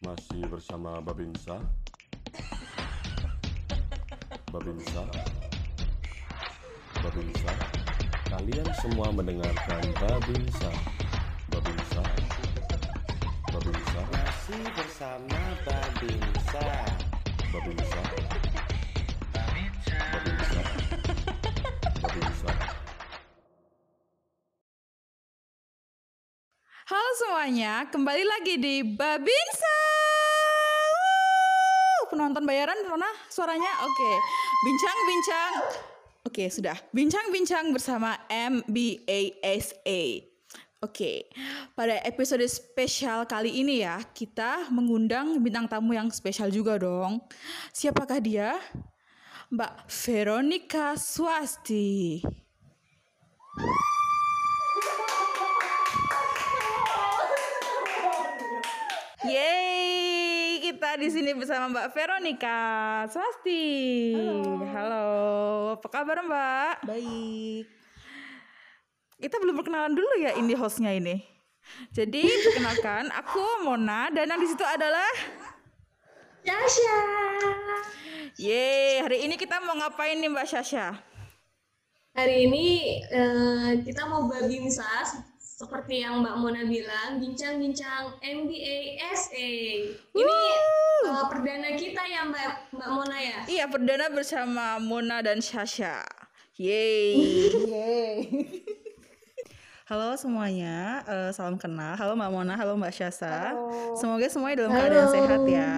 Masih bersama Babinsa. Babinsa. Babinsa. Kalian semua mendengarkan Babinsa. Babinsa. Babinsa. Masih bersama Babinsa. Babinsa. Babinsa. Babinsa. Halo semuanya, kembali lagi di Babinsa. Penonton bayaran mana suaranya? Oke. Bincang-bincang. Oke, sudah. Bincang-bincang bersama MBASA. Oke. Pada episode spesial kali ini ya, kita mengundang bintang tamu yang spesial juga dong. Siapakah dia? Mbak Veronica Swasti. Yeay, kita di sini bersama Mbak Veronica Swasti. Halo, apa kabar Mbak? Baik. Kita belum perkenalan dulu ya ini hostnya ini. Jadi perkenalkan, aku Mona dan yang di situ adalah Syasha. Yeay, hari ini kita mau ngapain nih Mbak Syasha? Hari ini kita mau babinsa seperti yang Mbak Mona bilang, bincang-bincang MBA SA. Ini perdana kita ya Mbak Mona ya? Iya, perdana bersama Mona dan Syasha. Yeay. Halo semuanya, salam kenal. Halo Mbak Mona, halo Mbak Syasa. Halo. Semoga semuanya dalam Halo, keadaan sehat ya.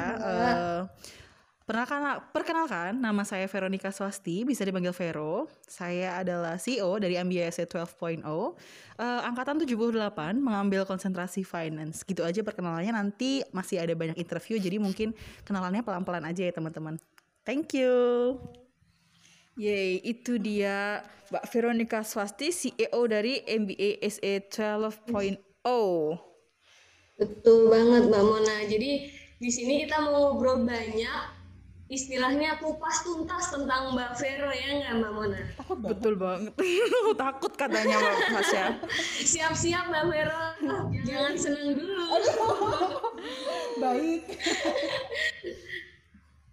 Perkenalkan, nama saya Veronica Swasti, bisa dipanggil Vero. Saya adalah CEO dari MBASA 12.0, angkatan 78, mengambil konsentrasi finance. Gitu aja perkenalannya, nanti masih ada banyak interview, jadi mungkin kenalannya pelan-pelan aja ya teman-teman. Thank you. Yeay, itu dia Mbak Veronica Swasti, CEO dari MBA SA 12.0. Betul banget Mbak Mona. Jadi di sini kita mau ngobrol banyak, istilahnya kupas tuntas tentang Mbak Vero ya nggak Mbak Mona? Betul banget. Takut katanya Mbak Fasya. Siap-siap Mbak Vero, jangan senang dulu. Baik.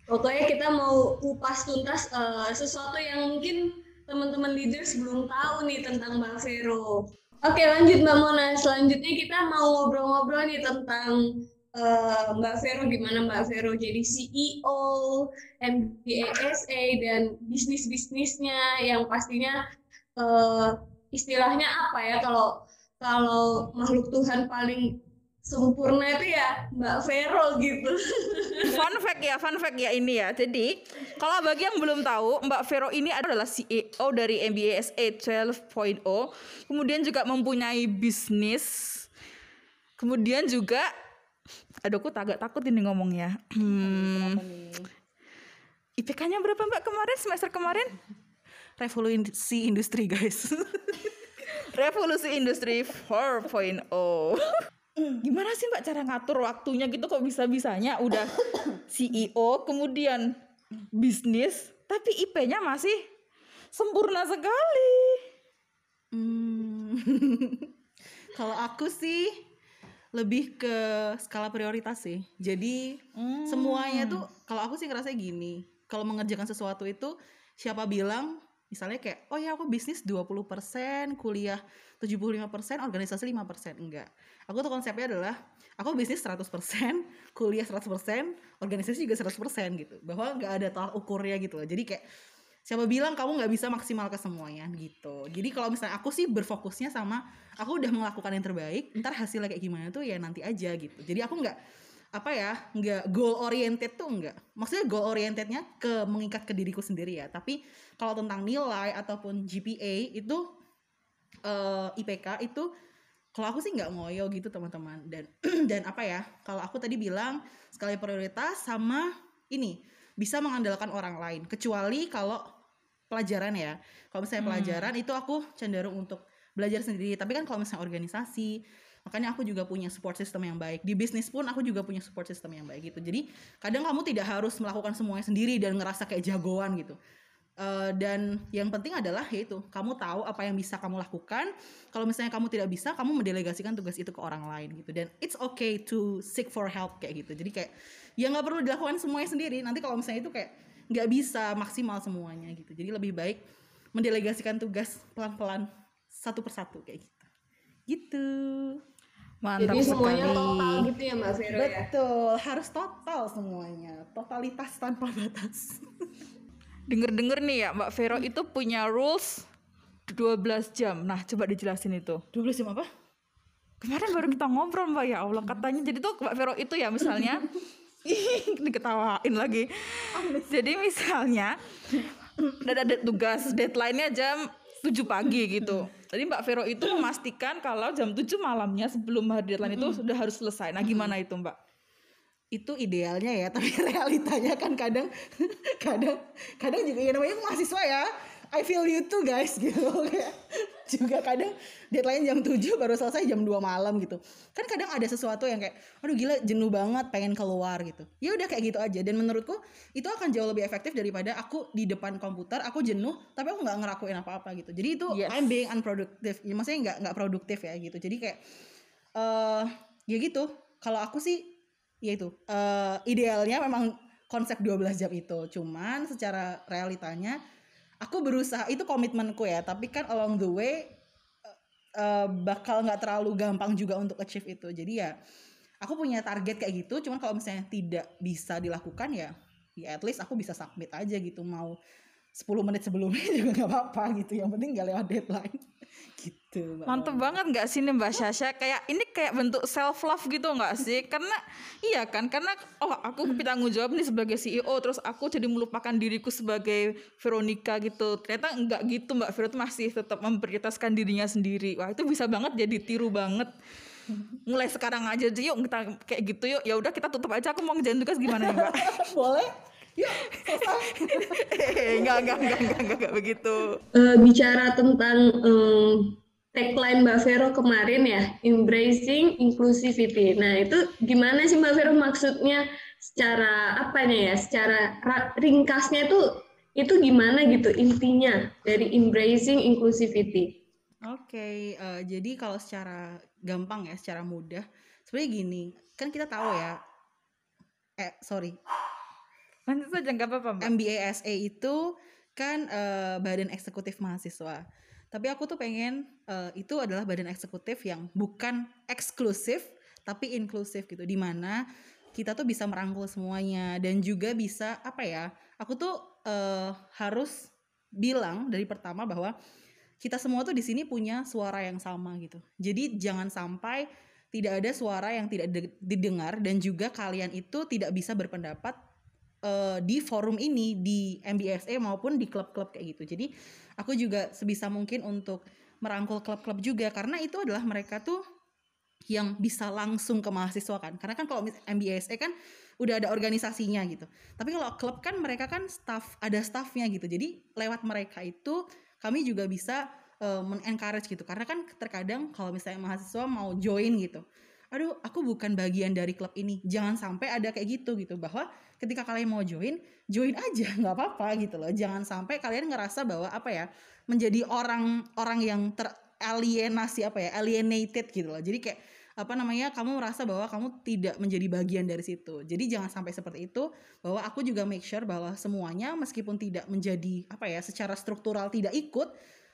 Pokoknya kita mau kupas tuntas sesuatu yang mungkin teman-teman leaders belum tahu nih tentang Mbak Vero. Oke, lanjut Mbak Mona. Selanjutnya kita mau ngobrol-ngobrol nih tentang Mbak Vero, gimana Mbak Vero jadi CEO, MBASA, dan bisnis-bisnisnya yang pastinya istilahnya apa ya, kalau makhluk Tuhan paling sempurna itu ya Mbak Vero gitu. Fun fact ya ini ya. Jadi, kalau bagi yang belum tahu, Mbak Vero ini adalah CEO dari MBASA 12.0. Kemudian juga mempunyai bisnis. Kemudian juga aduh, aku agak takut ini ngomongnya. IPK-nya berapa Mbak kemarin, semester kemarin? Revolusi industri guys. Revolusi industri 4.0. Gimana sih Mbak cara ngatur waktunya gitu, kok bisa-bisanya udah CEO, kemudian bisnis, tapi IP-nya masih sempurna sekali. Kalau aku sih lebih ke skala prioritas sih. Jadi semuanya tuh, kalau aku sih ngerasa gini, kalau mengerjakan sesuatu itu siapa bilang misalnya kayak, oh ya aku bisnis 20%, kuliah 75%, organisasi 5%. Enggak. Aku tuh konsepnya adalah, aku bisnis 100%, kuliah 100%, organisasi juga 100% gitu. Bahwa nggak ada tolak ukurnya gitu loh. Jadi kayak, siapa bilang kamu nggak bisa maksimal ke semuanya gitu. Jadi kalau misalnya aku sih berfokusnya sama, aku udah melakukan yang terbaik, ntar hasilnya kayak gimana tuh ya nanti aja gitu. Jadi aku nggak goal oriented tuh enggak. Maksudnya goal orientednya ke mengikat ke diriku sendiri ya. Tapi kalau tentang nilai ataupun GPA itu IPK itu, kalau aku sih nggak ngoyo gitu teman-teman. Dan apa ya? Kalau aku tadi bilang skala prioritas sama ini bisa mengandalkan orang lain. Kecuali kalau pelajaran ya. Kalau misalnya pelajaran itu aku cenderung untuk belajar sendiri. Tapi kan kalau misalnya organisasi, makanya aku juga punya support system yang baik. Di bisnis pun aku juga punya support system yang baik gitu. Jadi kadang kamu tidak harus melakukan semuanya sendiri dan ngerasa kayak jagoan gitu. Dan yang penting adalah yaitu kamu tahu apa yang bisa kamu lakukan. Kalau misalnya kamu tidak bisa, kamu mendelegasikan tugas itu ke orang lain gitu. Dan it's okay to seek for help kayak gitu. Jadi kayak ya nggak perlu dilakukan semuanya sendiri. Nanti kalau misalnya itu kayak nggak bisa maksimal semuanya gitu. Jadi lebih baik mendelegasikan tugas pelan-pelan satu persatu kayak gitu. Gitu. Mantap Jadi sekali. semuanya total gitu ya Mbak Vero ya. Betul, harus total semuanya. Totalitas tanpa batas. Denger-denger nih ya, Mbak Vero itu punya rules 12 jam. Nah, coba dijelasin itu. 12 jam apa? Kemarin baru kita ngobrol Mbak, ya Allah, katanya jadi tuh Mbak Vero itu ya misalnya diketawain lagi. Jadi misalnya ada tugas deadline-nya jam 7 pagi gitu. Jadi Mbak Vero itu memastikan kalau jam 7 malamnya sebelum hari deadline itu sudah harus selesai. Nah, gimana itu Mbak? Itu idealnya ya, tapi realitanya kan kadang juga ya namanya mahasiswa ya, I feel you too guys gitu. Kayak juga kadang deadline jam 7 baru selesai jam 2 malam gitu. Kan kadang ada sesuatu yang kayak aduh gila jenuh banget pengen keluar gitu. Ya udah kayak gitu aja, dan menurutku itu akan jauh lebih efektif daripada aku di depan komputer aku jenuh tapi aku nggak ngelakuin apa-apa gitu. Jadi itu Yes. I'm being unproductive. Ya, maksudnya nggak produktif ya gitu. Jadi kayak ya gitu. Kalau aku sih ya itu idealnya memang konsep 12 jam itu. Cuman secara realitanya aku berusaha, itu komitmenku ya, tapi kan along the way bakal nggak terlalu gampang juga untuk achieve itu. Jadi ya aku punya target kayak gitu. Cuman kalau misalnya tidak bisa dilakukan ya at least aku bisa submit aja gitu, mau 10 menit sebelumnya juga nggak apa-apa gitu. Yang penting nggak lewat deadline gitu. Mantep banget nggak sih nih Mbak Syasha? Kayak ini kayak bentuk self love gitu nggak sih? Karena iya kan, karena aku bertanggung jawab nih sebagai CEO, terus aku jadi melupakan diriku sebagai Veronica gitu. Ternyata enggak gitu, Mbak Vero tuh masih tetap memprioritaskan dirinya sendiri. Wah, itu bisa banget jadi tiru banget. Mulai sekarang aja yuk kita kayak gitu yuk. Ya udah kita tutup aja, aku mau ngerjain tugas gimana ya Mbak? Boleh? Yuk, Enggak begitu. Bicara tentang tagline Mbak Vero kemarin ya, embracing inclusivity. Nah itu gimana sih Mbak Vero maksudnya secara apanya ya, secara ringkasnya itu gimana gitu intinya dari embracing inclusivity? Oke, jadi kalau secara gampang ya, secara mudah, sebenarnya gini, kan kita tahu ya, Lanjut saja nggak apa-apa Mbak. MBASA itu kan badan eksekutif mahasiswa. Tapi aku tuh pengen itu adalah badan eksekutif yang bukan eksklusif, tapi inklusif gitu, dimana kita tuh bisa merangkul semuanya dan juga bisa apa ya? Aku tuh harus bilang dari pertama bahwa kita semua tuh di sini punya suara yang sama gitu. Jadi jangan sampai tidak ada suara yang tidak didengar, dan juga kalian itu tidak bisa berpendapat di forum ini, di MBSA maupun di klub-klub kayak gitu. Jadi aku juga sebisa mungkin untuk merangkul klub-klub juga, karena itu adalah mereka tuh yang bisa langsung ke mahasiswa kan. Karena kan kalau MBSA kan udah ada organisasinya gitu. Tapi kalau klub kan mereka kan ada staffnya gitu. Jadi lewat mereka itu kami juga bisa men-encourage gitu. Karena kan terkadang kalau misalnya mahasiswa mau join gitu, aduh aku bukan bagian dari klub ini. Jangan sampai ada kayak gitu bahwa ketika kalian mau join aja, nggak apa-apa gitu loh. Jangan sampai kalian ngerasa bahwa menjadi orang yang teralienasi alienated gitu loh. Jadi kayak kamu merasa bahwa kamu tidak menjadi bagian dari situ. Jadi jangan sampai seperti itu, bahwa aku juga make sure bahwa semuanya meskipun tidak menjadi secara struktural tidak ikut,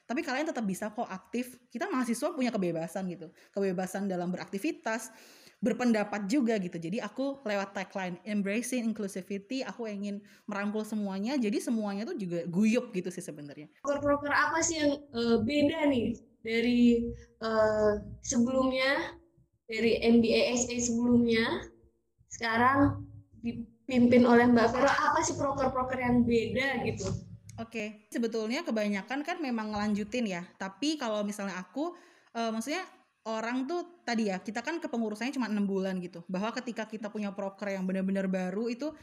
tapi kalian tetap bisa kok aktif. Kita mahasiswa punya kebebasan gitu, kebebasan dalam beraktivitas, berpendapat juga gitu. Jadi aku lewat tagline embracing inclusivity, aku ingin merangkul semuanya. Jadi semuanya tuh juga guyup gitu sih sebenarnya. Proker-proker apa sih yang beda nih dari sebelumnya, dari MBASA sebelumnya, sekarang dipimpin oleh Mbak Vero? Apa sih proker-proker yang beda gitu? Oke, sebetulnya kebanyakan kan memang ngelanjutin ya. Tapi kalau misalnya aku, maksudnya orang tuh tadi ya, kita kan kepengurusannya cuma 6 bulan gitu. Bahwa ketika kita punya proker yang benar-benar baru itu,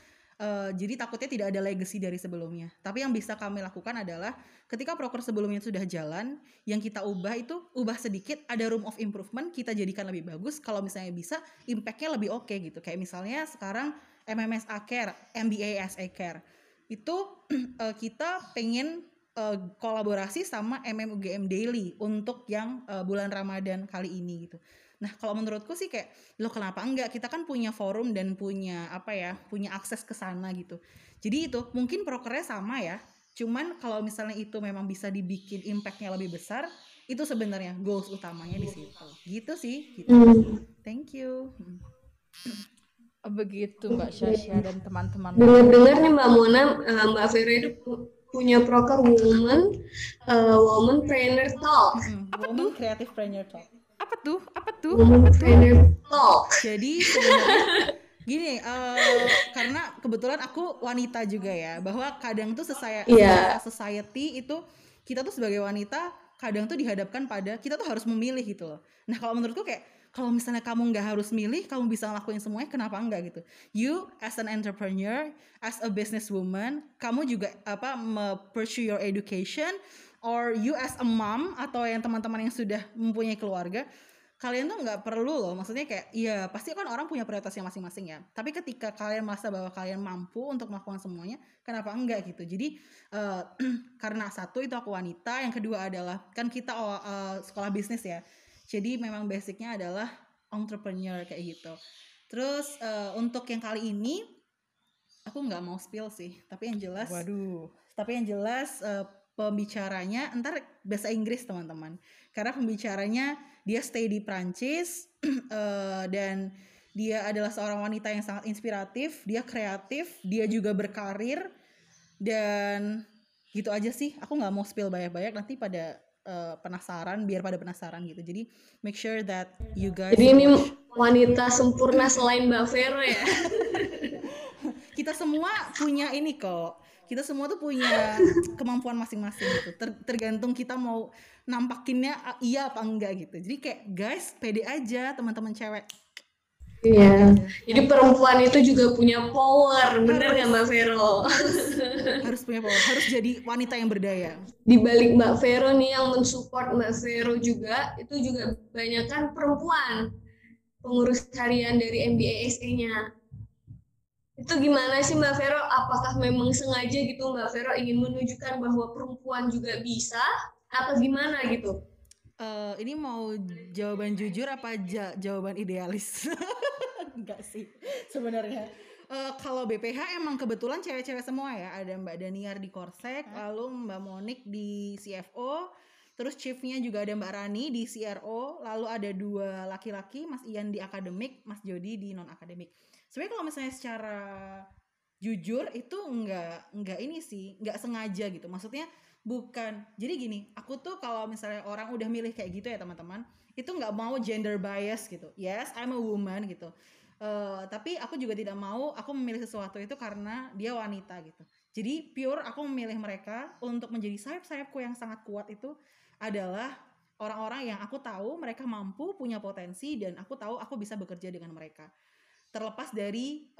jadi takutnya tidak ada legacy dari sebelumnya. Tapi yang bisa kami lakukan adalah ketika proker sebelumnya sudah jalan, yang kita ubah itu ubah sedikit, ada room of improvement, kita jadikan lebih bagus. Kalau misalnya bisa, impact-nya lebih oke gitu. Kayak misalnya sekarang MMSA Care, MBASA Care. itu kita pengen kolaborasi sama MMUGM Daily untuk yang bulan Ramadan kali ini gitu. Nah kalau menurutku sih kayak lo kenapa enggak, kita kan punya forum dan punya punya akses ke sana gitu. Jadi itu mungkin prokernya sama ya, cuman kalau misalnya itu memang bisa dibikin impactnya lebih besar, itu sebenarnya goals utamanya di situ gitu sih gitu. Thank you. Begitu Mbak Syasha dan teman-teman. Dengar-dengar nih Mbak Mona, Mbak Vero itu punya proker Woman Trainer Talk. Woman Creative Trainer Talk. Apa tuh? Woman Trainer Talk. Jadi sebenarnya gini, karena kebetulan aku wanita juga ya, bahwa kadang tuh secara society itu kita tuh sebagai wanita kadang tuh dihadapkan pada kita tuh harus memilih gitu loh. Nah kalau menurutku kayak kalau misalnya kamu nggak harus milih, kamu bisa ngelakuin semuanya, kenapa enggak gitu? You as an entrepreneur, as a businesswoman, kamu juga pursue your education, or you as a mom atau yang teman-teman yang sudah mempunyai keluarga, kalian tuh nggak perlu loh, maksudnya kayak ya pasti kan orang punya prioritasnya masing-masing ya. Tapi ketika kalian merasa bahwa kalian mampu untuk melakukan semuanya, kenapa enggak gitu? Jadi karena satu itu aku wanita, yang kedua adalah kan kita sekolah bisnis ya. Jadi memang basicnya adalah entrepreneur kayak gitu. Terus untuk yang kali ini aku nggak mau spill sih, tapi yang jelas pembicaranya ntar bahasa Inggris teman-teman, karena pembicaranya dia stay di Prancis dan dia adalah seorang wanita yang sangat inspiratif, dia kreatif, dia juga berkarir, dan gitu aja sih. Aku nggak mau spill banyak-banyak, nanti pada biar pada penasaran gitu. Jadi make sure that you guys. Jadi ini wanita sempurna selain Mbak Vero ya. Kita semua punya ini kok. Kita semua tuh punya kemampuan masing-masing gitu. Tergantung kita mau nampakinnya iya apa enggak gitu. Jadi kayak guys, pede aja teman-teman cewek. Iya. Jadi perempuan itu juga punya power, bener nggak Mbak Vero? Harus punya power, harus jadi wanita yang berdaya. Di balik Mbak Vero nih yang mensupport Mbak Vero juga, itu juga banyak kan perempuan pengurus harian dari MBASA-nya. Itu gimana sih Mbak Vero? Apakah memang sengaja gitu Mbak Vero ingin menunjukkan bahwa perempuan juga bisa, atau gimana gitu? Ini mau jawaban jujur apa jawaban idealis? Enggak sih sebenarnya. Kalau BPH emang kebetulan cewek-cewek semua ya. Ada Mbak Daniar di Korsek, lalu Mbak Monik di CFO, terus chiefnya juga ada Mbak Rani di CRO, lalu ada 2 laki-laki, Mas Ian di akademik, Mas Jody di non akademik. Sebenarnya kalau misalnya secara jujur itu enggak ini sih, enggak sengaja gitu. Maksudnya bukan, jadi gini, aku tuh kalau misalnya orang udah milih kayak gitu ya teman-teman, itu nggak mau gender bias gitu. Yes, I'm a woman gitu. Tapi aku juga tidak mau aku memilih sesuatu itu karena dia wanita gitu. Jadi pure aku memilih mereka untuk menjadi sayap-sayapku yang sangat kuat itu adalah orang-orang yang aku tahu mereka mampu, punya potensi, dan aku tahu aku bisa bekerja dengan mereka. Terlepas dari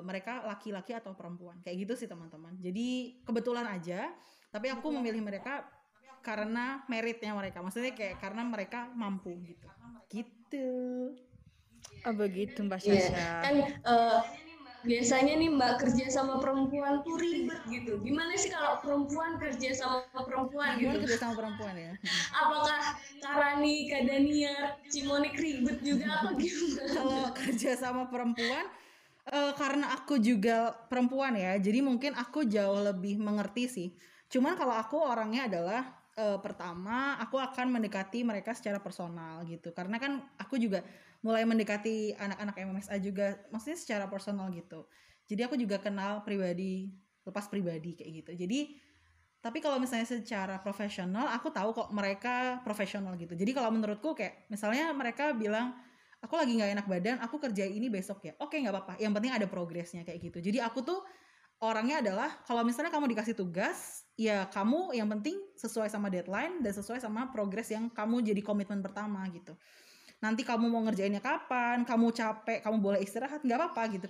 mereka laki-laki atau perempuan. Kayak gitu sih teman-teman. Jadi kebetulan aja. Tapi aku memilih mereka karena meritnya mereka. Maksudnya kayak karena mereka mampu gitu. Gitu. Oh begitu Mbak Syasha. Yeah. Kan biasanya nih Mbak kerja sama perempuan tuh ribet gitu. Gimana sih kalau perempuan kerja sama perempuan gitu? Kerja sama perempuan ya. Apakah Karani, Kadania, Cimonik ribet juga apa gimana? Kalau kerja sama perempuan, karena aku juga perempuan ya, jadi mungkin aku jauh lebih mengerti sih. Cuman kalau aku orangnya adalah pertama aku akan mendekati mereka secara personal gitu, karena kan aku juga mulai mendekati anak-anak MMSA juga, maksudnya secara personal gitu. Jadi aku juga kenal pribadi, lepas pribadi kayak gitu. Jadi tapi kalau misalnya secara profesional, aku tahu kok mereka profesional gitu. Jadi kalau menurutku kayak misalnya mereka bilang aku lagi nggak enak badan, aku kerjain ini besok ya. Oke, nggak apa-apa. Yang penting ada progresnya kayak gitu. Jadi aku tuh orangnya adalah kalau misalnya kamu dikasih tugas, ya kamu yang penting sesuai sama deadline dan sesuai sama progres yang kamu jadi komitmen pertama gitu. Nanti kamu mau ngerjainnya kapan, kamu capek, kamu boleh istirahat, nggak apa-apa gitu.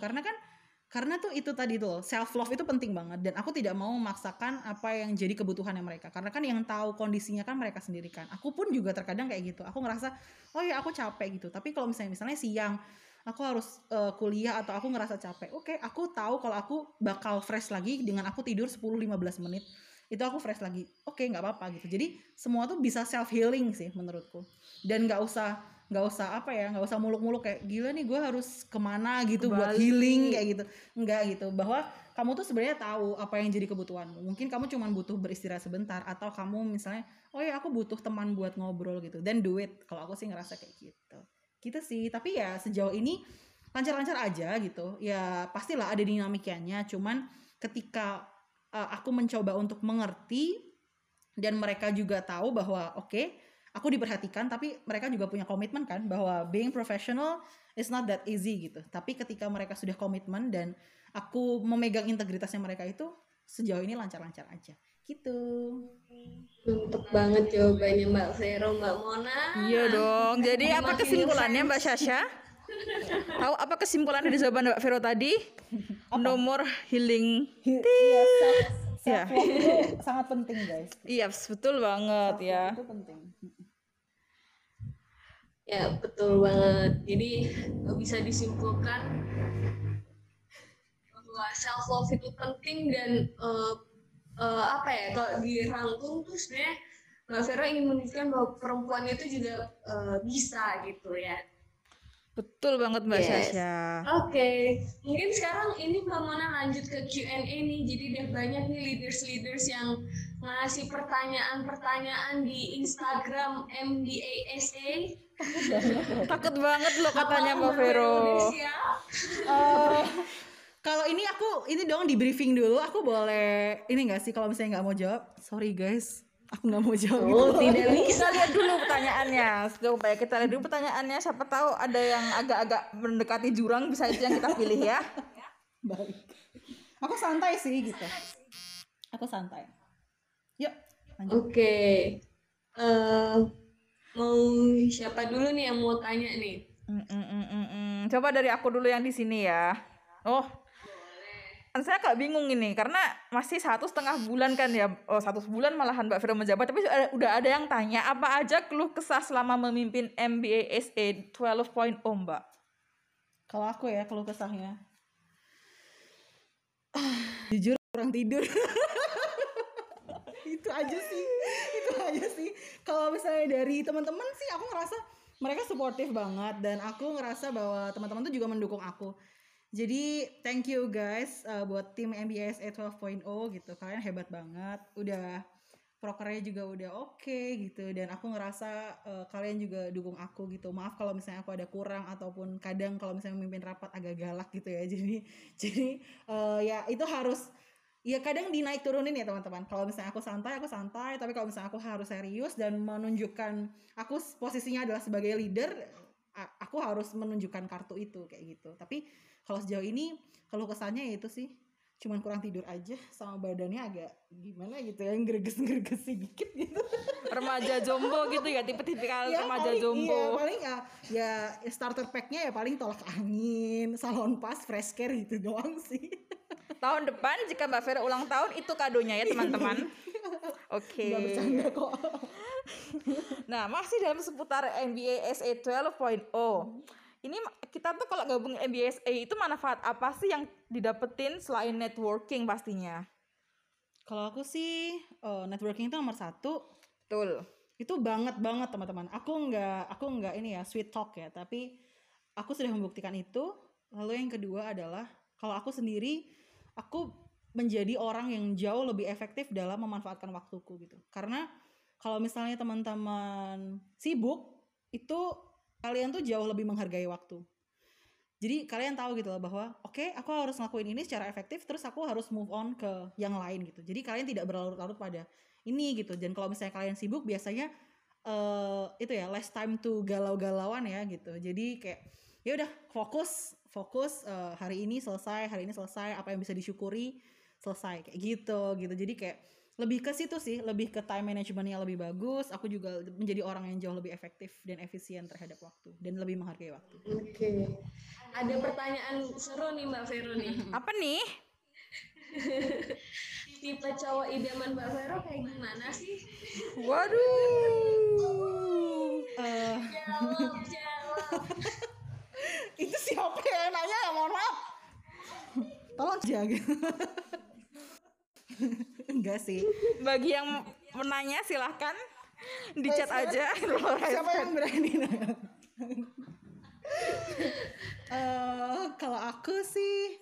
Karena tuh itu tadi tuh self love itu penting banget, dan aku tidak mau memaksakan apa yang jadi kebutuhannya mereka, karena kan yang tahu kondisinya kan mereka sendiri kan. Aku pun juga terkadang kayak gitu, aku ngerasa oh ya aku capek gitu, tapi kalau misalnya siang aku harus kuliah atau aku ngerasa capek. Oke, aku tahu kalau aku bakal fresh lagi dengan aku tidur 10-15 menit. Itu aku fresh lagi. Oke, nggak apa-apa gitu. Jadi semua tuh bisa self healing sih menurutku. Dan nggak usah apa ya, nggak usah muluk-muluk kayak gila nih gue harus kemana gitu buat Bali. healing kayak gitu. Enggak gitu. Bahwa kamu tuh sebenarnya tahu apa yang jadi kebutuhanmu. Mungkin kamu cuma butuh beristirahat sebentar, atau kamu misalnya, oh ya aku butuh teman buat ngobrol gitu. Then do it. Kalau aku sih ngerasa kayak gitu. Gitu sih. Tapi ya sejauh ini lancar-lancar aja gitu. Ya pastilah ada dinamikanya. Cuman ketika aku mencoba untuk mengerti dan mereka juga tahu bahwa oke, aku diperhatikan, tapi mereka juga punya komitmen kan bahwa being professional is not that easy gitu. Tapi ketika mereka sudah komitmen dan aku memegang integritasnya mereka, itu sejauh ini lancar-lancar aja gitu. Mantep banget jawabannya Mbak Vero, Mbak Mona. Iya dong. Jadi apa Makin kesimpulannya Mbak fans. Sasha? Tahu apa kesimpulan dari jawaban Mbak Vero tadi? Nomor healing. Iya, Ya. self love itu sangat penting guys. Iya, betul banget Self ya. love itu penting. Ya betul banget. Jadi bisa disimpulkan bahwa self love itu penting dan apa ya, kalau dirangkum tuh sebenarnya Mbak Vero ingin menunjukkan bahwa perempuan itu juga bisa gitu ya. Betul banget Mbak Yes. Sasha. Oke, mungkin sekarang ini Mbak Mona lanjut ke Q&A nih. Jadi udah banyak nih leaders yang ngasih pertanyaan-pertanyaan di Instagram MBASA. Takut banget loh katanya Apakah Mbak Vero. udah siap? Kalau ini dong di briefing dulu. Aku boleh ini nggak sih kalau misalnya nggak mau jawab? Sorry guys, aku nggak mau jawab. Oh, gitu. tidak bisa. Kita lihat dulu pertanyaannya. Coba ya kita lihat dulu pertanyaannya. Siapa tahu ada yang agak-agak mendekati jurang, bisa itu yang kita pilih ya. Baik. Aku santai sih gitu. Aku santai. Yuk, lanjut. Oke. Mau siapa dulu nih yang mau tanya nih? Coba dari aku dulu yang di sini ya. Oh, saya agak bingung ini karena masih 1,5 bulan kan ya. Oh, 1 bulan malahan Mbak Vero menjabat. Tapi udah ada yang tanya apa aja keluh kesah selama memimpin MBASA 12.0 Mbak. Kalau aku ya keluh kesahnya. Jujur kurang tidur. Itu aja sih. Kalau misalnya dari teman-teman sih aku ngerasa mereka suportif banget, dan aku ngerasa bahwa teman-teman tuh juga mendukung aku. Jadi thank you guys buat tim MBASA 12.0 gitu. Kalian hebat banget. Udah prokernya juga udah oke gitu, dan aku ngerasa kalian juga dukung aku gitu. Maaf kalau misalnya aku ada kurang, ataupun kadang kalau misalnya memimpin rapat agak galak gitu ya. Jadi ya itu harus, ya kadang dinaik turunin ya teman-teman. Kalau misalnya aku santai, tapi kalau misalnya aku harus serius dan menunjukkan aku posisinya adalah sebagai leader, aku harus menunjukkan kartu itu kayak gitu. Tapi kalau sejauh ini kalau kesannya ya itu sih cuman kurang tidur aja, sama badannya agak gimana gitu ya, greges sedikit gitu. Remaja jombo gitu ya, tipe-tipikal Ya, remaja paling, jombo. iya, paling ya starter packnya ya paling tolak angin, salon pas, fresh care gitu doang sih. Tahun depan jika Mbak Vero ulang tahun itu kadonya ya teman-teman. Oke. Nggak bercanda kok. Nah, masih dalam seputar MBASA 12.0. Ini kita tuh kalau gabung MBASA itu manfaat apa sih yang didapetin selain networking pastinya? Kalau aku sih networking itu nomor 1. Betul. Itu banget teman-teman. Aku nggak ini ya sweet talk ya, tapi aku sudah membuktikan itu. Lalu yang kedua adalah kalau aku sendiri, aku menjadi orang yang jauh lebih efektif dalam memanfaatkan waktuku gitu. Karena kalau misalnya teman-teman sibuk, itu kalian tuh jauh lebih menghargai waktu. Jadi kalian tahu gitu loh bahwa oke, aku harus ngelakuin ini secara efektif, terus aku harus move on ke yang lain gitu. Jadi kalian tidak berlarut-larut pada ini gitu. Dan kalau misalnya kalian sibuk, biasanya itu ya less time to galau-galauan ya gitu. Jadi kayak ya udah fokus hari ini selesai, apa yang bisa disyukuri selesai kayak gitu. Jadi kayak lebih ke situ sih, lebih ke time managementnya lebih bagus. Aku juga menjadi orang yang jauh lebih efektif dan efisien terhadap waktu, dan lebih menghargai waktu. Oke. Ada pertanyaan seru nih Mbak Vero nih. Apa nih? Tipe cowok idaman Mbak Vero kayak gimana sih? Waduh. Jawab. Itu siapa ya nanya ya, mohon maaf. Tolong jaga. Enggak sih. Bagi yang menanya silahkan di chat aja. Siapa yang berani? Kalau aku sih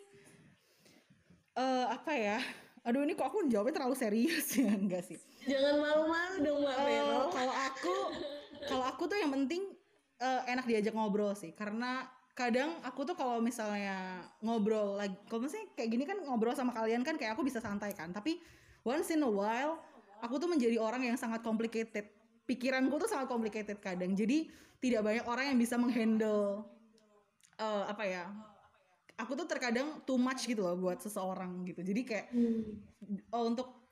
apa ya? Aduh, ini kok aku jawabnya terlalu serius ya? Enggak sih. Jangan malu-malu dong Mbak Vero. Kalau aku tuh yang penting enak diajak ngobrol sih, karena kadang aku tuh kalau misalnya ngobrol lagi, kalau misalnya kayak gini kan ngobrol sama kalian kan kayak aku bisa santai kan, tapi once in a while aku tuh menjadi orang yang sangat complicated, pikiranku tuh sangat complicated kadang, jadi tidak banyak orang yang bisa menghandle apa ya, aku tuh terkadang too much gitu loh buat seseorang gitu, jadi kayak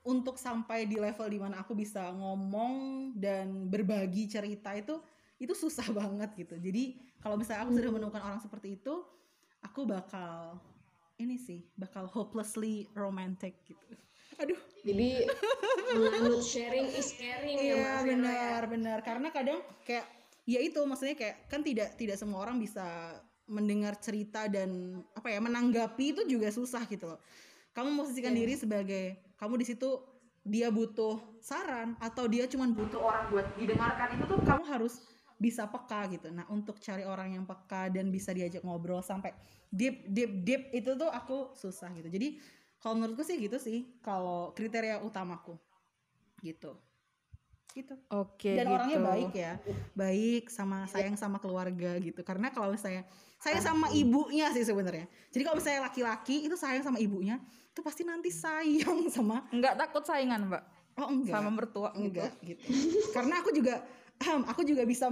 untuk sampai di level dimana aku bisa ngomong dan berbagi cerita itu susah banget gitu. Jadi kalau misalnya aku sudah menemukan orang seperti itu, aku bakal hopelessly romantic gitu. Aduh. Jadi menganut sharing is caring ya Mbak Vero. Iya benar. Karena kadang kayak ya itu maksudnya kayak kan tidak semua orang bisa mendengar cerita dan apa ya menanggapi itu juga susah gitu loh. Kamu posisikan diri sebagai kamu di situ, dia butuh saran atau dia cuma butuh orang buat didengarkan, itu tuh kamu harus bisa peka gitu. Nah untuk cari orang yang peka dan bisa diajak ngobrol sampai deep itu tuh aku susah gitu. Jadi kalau menurutku sih gitu sih kalau kriteria utamaku gitu. Oke. Dan gitu. orangnya baik sama sayang sama keluarga gitu. Karena kalau misalnya sayang sama ibunya sih sebenarnya. Jadi kalau misalnya laki-laki itu sayang sama ibunya, itu pasti nanti sayang sama. Enggak takut saingan, Mbak? Oh enggak. Sama mertua enggak gitu. Karena aku juga bisa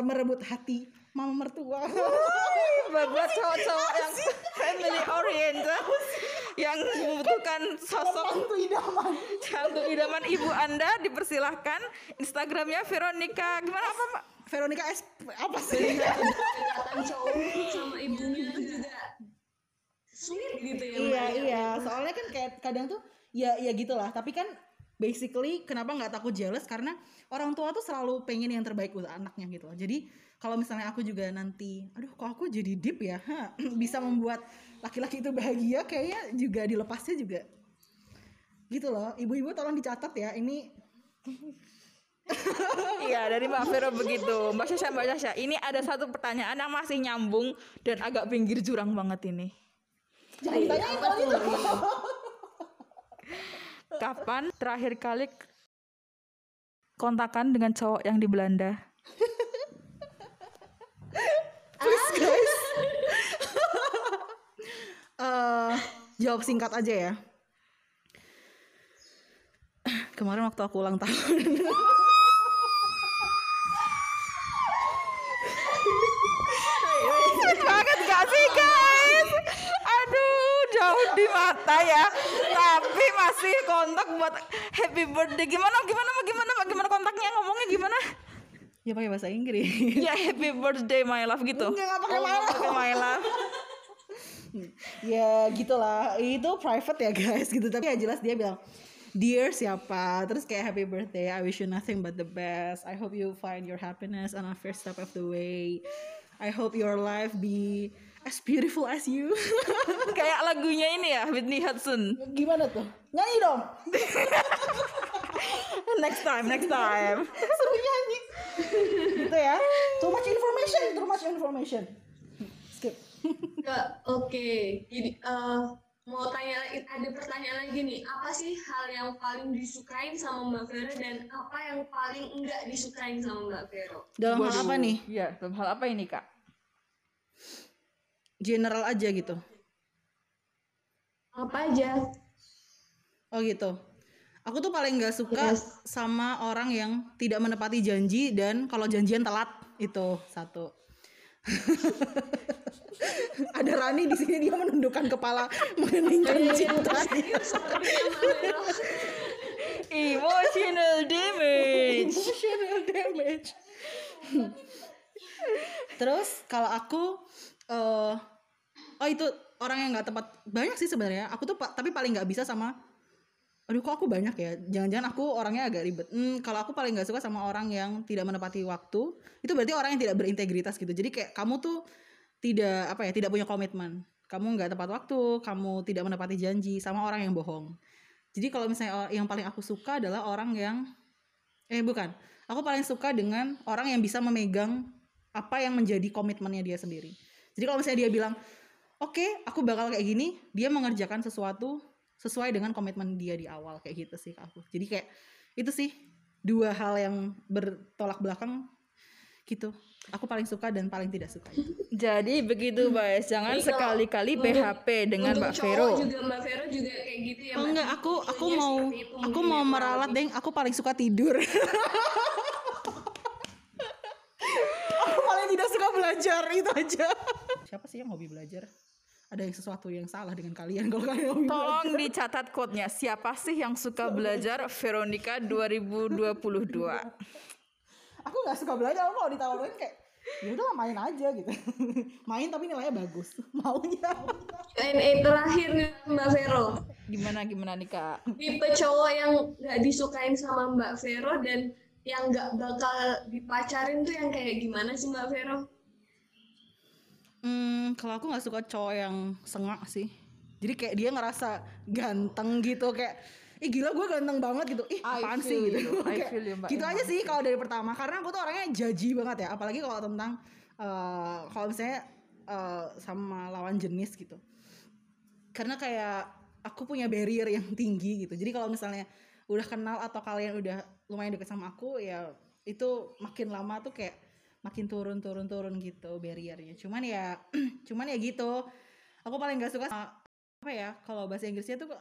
merebut hati mama mertua. Buat cowok-cowok yang family oriented yang membutuhkan sosok cantik idaman ibu Anda, dipersilahkan Instagramnya Veronica gimana apa Mbak? Veronica apa sih? Kedekatan cowok sama ibunya tuh juga sulit gitu ya Mbak. Iya, soalnya kan kayak kadang tuh ya gitulah, tapi kan basically kenapa nggak takut jealous, karena orang tua tuh selalu pengen yang terbaik buat anaknya gitu loh. Jadi kalau misalnya aku juga nanti, aduh kok aku jadi deep ya, bisa membuat laki-laki itu bahagia, kayaknya juga dilepasnya juga gitu loh. Ibu-ibu tolong dicatat ya ini. Iya, dari Mbak Vero begitu. Mbak Sasha, ini ada satu pertanyaan yang masih nyambung dan agak pinggir jurang banget ini. Jangan ditanyain kalau gitu. Kapan terakhir kali kontakan dengan cowok yang di Belanda? Please guys. Jawab singkat aja ya. Kemarin waktu aku ulang tahun. Banget gak sih guys? Aduh, jauh di mata ya. Tapi masih kontak buat happy birthday. Gimana kontaknya, ngomongnya gimana? Ya pakai bahasa Inggris. Ya happy birthday my love gitu. Enggak pakai my love. Pakai my love. Ya gitulah, itu private ya guys gitu. Tapi ya jelas dia bilang dear siapa, terus kayak happy birthday, I wish you nothing but the best, I hope you find your happiness on the first step of the way, I hope your life be as beautiful as you. Kayak lagunya ini ya, Whitney Houston. Gimana tuh? Nyanyi dong. Next time. Suruh nyanyi. Gitu ya. Too much information. Skip. Oke. Jadi mau tanya lagi, ada pertanyaan lagi nih. Apa sih hal yang paling disukain sama Mbak Vero dan apa yang paling enggak disukain sama Mbak Vero? Dalam hal apa nih? Iya, dalam hal apa ini Kak? General aja gitu. Apa aja? Oh gitu. Aku tuh paling nggak suka sama orang yang tidak menepati janji dan kalau janjian telat, itu satu. Ada Rani di sini, dia menundukkan kepala mengeningkan cinta. Emotional damage. Terus kalau aku itu orang yang nggak tepat, banyak sih sebenarnya. Aku tuh tapi paling nggak bisa sama, aduh kok aku banyak ya, jangan-jangan aku orangnya agak ribet. Kalau aku paling nggak suka sama orang yang tidak menepati waktu, itu berarti orang yang tidak berintegritas gitu. Jadi kayak kamu tuh tidak punya komitmen. Kamu nggak tepat waktu, kamu tidak menepati janji sama orang yang bohong. Jadi kalau misalnya yang paling aku suka adalah orang yang bukan. Aku paling suka dengan orang yang bisa memegang apa yang menjadi komitmennya dia sendiri. Jadi kalau misalnya dia bilang, "Oke, aku bakal kayak gini," dia mengerjakan sesuatu sesuai dengan komitmen dia di awal, kayak gitu sih aku. Jadi kayak itu sih dua hal yang bertolak belakang gitu. Aku paling suka dan paling tidak suka itu. Jadi begitu guys, jangan Jadi kalau sekali-kali untuk- PHP dengan Untuk Mbak cowok Vero. juga Mbak Vero juga kayak gitu ya. Oh Mbak? enggak, aku Tipenya mau seperti itu aku mungkin mau ya, meralat, kurang Deng. Aku paling suka tidur. Aku paling tidak suka belajar, itu aja. Siapa sih yang hobi belajar? Ada yang sesuatu yang salah dengan kalian kalau kalian hobi Tolong belajar. dicatat quote-nya. Siapa sih yang suka belajar? Veronica 2022. Aku nggak suka belajar, aku kalau ditawarin kayak ya udahlah main aja gitu. Main tapi nilainya bagus. Maunya. Q&A terakhir nih Mbak Vero. Gimana nih Kak? Tipe cowok yang nggak disukain sama Mbak Vero dan yang nggak bakal dipacarin tuh yang kayak gimana sih Mbak Vero? Kalau aku nggak suka cowok yang sengak sih. Jadi kayak dia ngerasa ganteng gitu, kayak gila gue ganteng banget gitu. Apaan sih feel gitu. you, I Kayak feel you, Mbak. gitu Emang aja sih kalau dari pertama, karena aku tuh orangnya judgy banget ya, apalagi kalau tentang kalau misalnya sama lawan jenis gitu. Karena kayak aku punya barrier yang tinggi gitu. Jadi kalau misalnya udah kenal atau kalian udah lumayan deket sama aku, ya itu makin lama tuh kayak makin turun gitu barriernya. Cuman ya gitu. Aku paling gak suka apa ya, kalau bahasa Inggrisnya tuh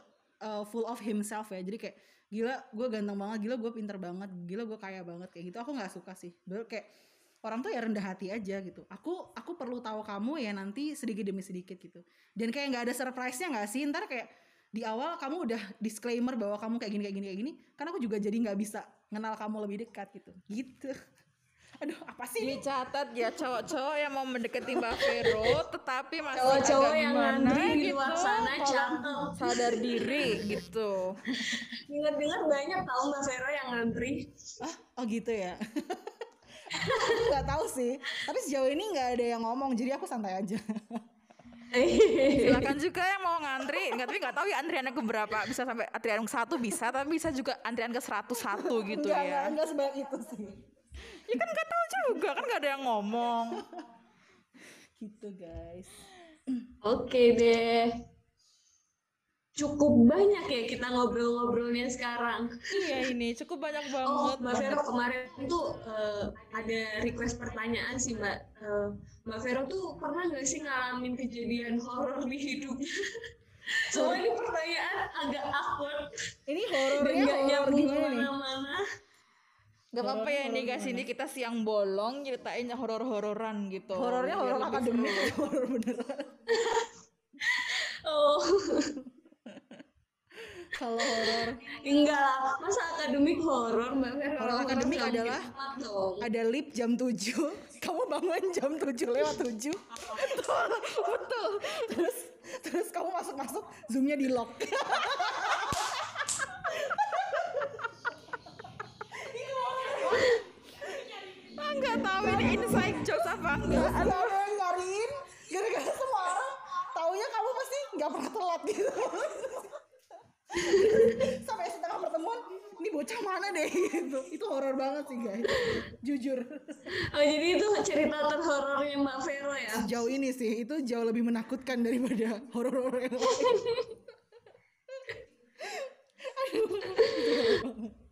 full of himself ya. Jadi kayak gila gue ganteng banget, gila gue pinter banget, gila gue kaya banget, kayak gitu aku nggak suka sih. Baru kayak orang tuh ya rendah hati aja gitu. Aku perlu tahu kamu ya nanti sedikit demi sedikit gitu. Dan kayak nggak ada surprise-nya nggak sih, ntar kayak di awal kamu udah disclaimer bahwa kamu kayak gini, kan aku juga jadi nggak bisa kenal kamu lebih dekat gitu. Aduh, apa sih ini? Dicatat ya cowok-cowok yang mau mendekati Mbak Vero tetapi masih Cowok-cowok agak yang gimana ngantri di gitu, luar sana, tolong catat. sadar diri gitu. Dengar-dengar banyak tahu Mbak Vero yang ngantri. Oh gitu ya. Aku nggak tahu sih, tapi sejauh ini nggak ada yang ngomong, jadi aku santai aja. Silakan juga yang mau ngantri, tapi nggak tahu ya antriannya ke berapa, bisa sampai antrian ke 1 bisa, tapi bisa juga antrian ke 101 gitu ya. Enggak sebanyak itu sih. Ya kan nggak tahu juga, kan nggak ada yang ngomong. Gitu guys. Oke deh. Cukup banyak ya kita ngobrol-ngobrolnya sekarang. Iya ini cukup banyak Oh, banget. Mbak Vero kemarin tuh ada request pertanyaan sih Mbak. Mbak Vero tuh pernah nggak sih ngalamin kejadian horor di hidupnya? Soalnya ini pertanyaan agak awkward Ini dan horornya nggak horor nyambung gimana nih? kemana-mana. Gak apa-apa ya Horor nih guys, ini kita siang bolong nyeritainnya horor-hororan gitu. Horornya Biar horor lebih akademik, seru. horor beneran. Oh, Kalau horor enggak lah. Masa akademik horor Mbak Vero? Horor akademik Jam adalah 4 dong. ada lift jam 7, kamu bangun jam 7:07. Betul. Terus kamu masuk zoomnya di lock. Nggak tahu ini inside jokes apa enggak. Ada orang yang nyariin, gara-gara semua orang taunya kamu pasti nggak pernah telat gitu. Sampai setengah pertemuan, ini bocah mana deh gitu. Itu horor banget sih guys, jujur. Oh, jadi itu cerita terhorornya Mbak Vero ya? Jauh ini sih, itu jauh lebih menakutkan daripada horor-horor yang lain.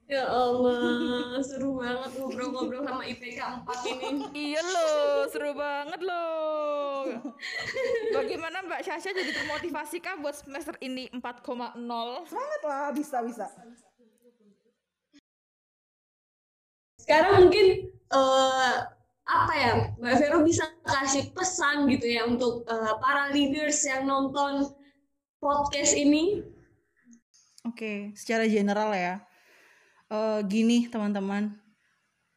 Ya Allah, seru banget ngobrol-ngobrol sama IPK 4 ini. Iya loh, seru banget loh. Bagaimana Mbak Syasha jadi termotivasi kah buat semester ini 4,0? Semangat lah, bisa. Sekarang mungkin apa ya, Mbak Vero bisa kasih pesan gitu ya untuk para leaders yang nonton podcast ini. Oke, secara general ya. Gini teman-teman,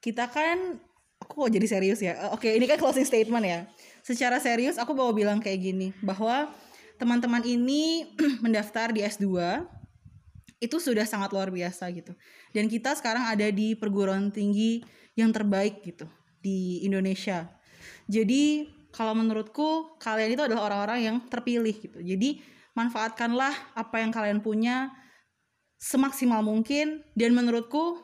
kita kan, aku kok jadi serius ya? Oke, ini kan closing statement ya. Secara serius aku mau bilang kayak gini, bahwa teman-teman ini mendaftar di S2 itu sudah sangat luar biasa gitu. Dan kita sekarang ada di perguruan tinggi yang terbaik gitu di Indonesia. Jadi kalau menurutku kalian itu adalah orang-orang yang terpilih gitu. Jadi manfaatkanlah apa yang kalian punya semaksimal mungkin. Dan menurutku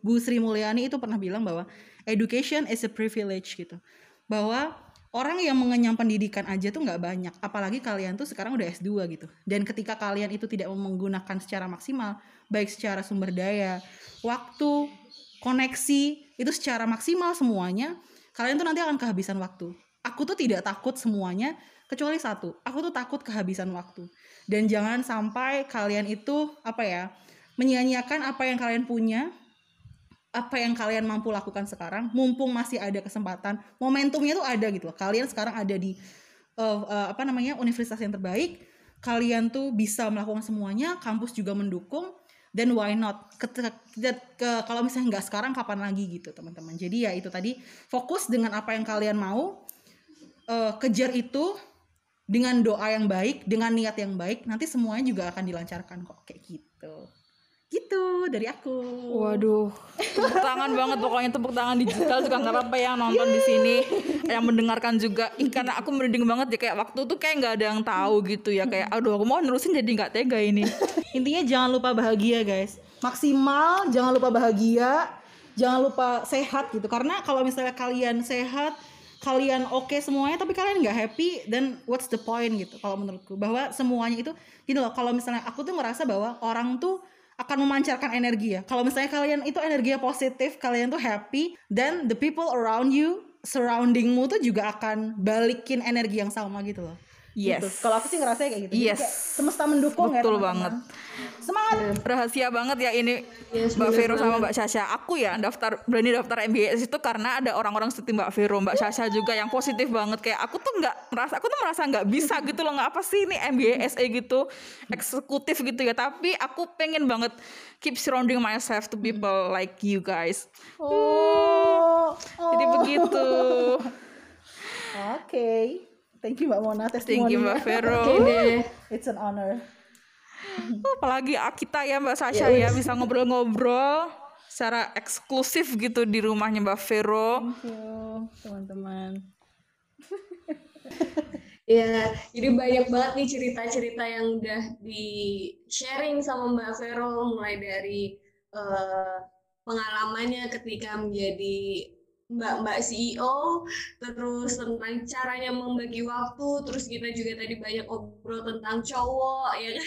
Bu Sri Mulyani itu pernah bilang bahwa education is a privilege gitu. Bahwa orang yang mengenyam pendidikan aja tuh nggak banyak, apalagi kalian tuh sekarang udah S2 gitu. Dan ketika kalian itu tidak menggunakan secara maksimal, baik secara sumber daya, waktu, koneksi, itu secara maksimal semuanya, kalian tuh nanti akan kehabisan waktu. Aku tuh tidak takut semuanya, kecuali satu, aku tuh takut kehabisan waktu. Dan jangan sampai kalian itu menyia-nyiakan apa yang kalian punya, apa yang kalian mampu lakukan sekarang, mumpung masih ada kesempatan, momentumnya tuh ada gitu loh. Kalian sekarang ada di universitas yang terbaik, kalian tuh bisa melakukan semuanya, kampus juga mendukung, dan why not? Kalau misalnya nggak sekarang, kapan lagi gitu teman-teman. Jadi ya itu tadi, fokus dengan apa yang kalian mau, kejar itu dengan doa yang baik, dengan niat yang baik, nanti semuanya juga akan dilancarkan kok, kayak gitu. Gitu dari aku. Waduh, tepuk tangan banget pokoknya, tepuk tangan digital juga nggak apa-apa yang nonton di sini, yang mendengarkan juga. Karena aku merinding banget ya, kayak waktu tuh kayak nggak ada yang tahu gitu ya, kayak aduh aku mau nerusin jadi nggak tega ini. Intinya jangan lupa bahagia guys, maksimal, jangan lupa bahagia, jangan lupa sehat gitu. Karena kalau misalnya kalian sehat, kalian oke semuanya, tapi kalian nggak happy, then what's the point gitu. Kalau menurutku bahwa semuanya itu gitu loh. Kalau misalnya aku tuh merasa bahwa orang tuh akan memancarkan energi ya. Kalau misalnya kalian itu energinya positif, kalian tuh happy, then the people around you, surroundingmu tuh juga akan balikin energi yang sama gitu loh. Yes. Gitu. Kalau aku sih ngerasa kayak gitu. Yes. Kayak semesta mendukung. Betul ya teman-teman. banget. Semangat. Rahasia banget ya ini, Yes, Mbak bener Vero sama banget. Mbak Sasha. Aku ya berani daftar MBS itu karena ada orang-orang seperti Mbak Vero, Mbak Sasha juga yang positif banget. Kayak aku tuh merasa nggak bisa gitu loh, nggak apa sih ini MBSE gitu, eksekutif gitu ya. Tapi aku pengen banget keep surrounding myself to people like you guys. Jadi begitu. Oke. Thank you Mbak Mona, Thank you Mbak Vero. Oke deh. It's an honor. Apalagi kita ya Mbak Sasha ya bisa ngobrol-ngobrol secara eksklusif gitu di rumahnya Mbak Vero. Thank you teman-teman. Ya, jadi banyak banget nih cerita-cerita yang udah di sharing sama Mbak Vero, mulai dari pengalamannya ketika menjadi Mbak CEO, terus tentang caranya membagi waktu, terus kita juga tadi banyak ngobrol tentang cowok, ya kan?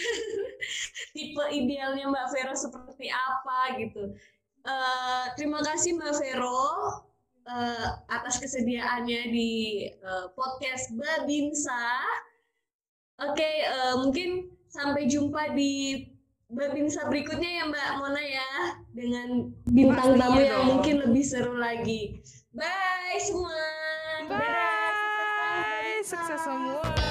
Tipe idealnya Mbak Vero seperti apa gitu. Terima kasih Mbak Vero atas kesediaannya di podcast Babinsa. Oke, mungkin sampai jumpa di Babinsa berikutnya ya Mbak Mona ya, dengan bintang tamu Pastinya yang dong. mungkin lebih seru lagi. Bye semua. Bye, sukses semua.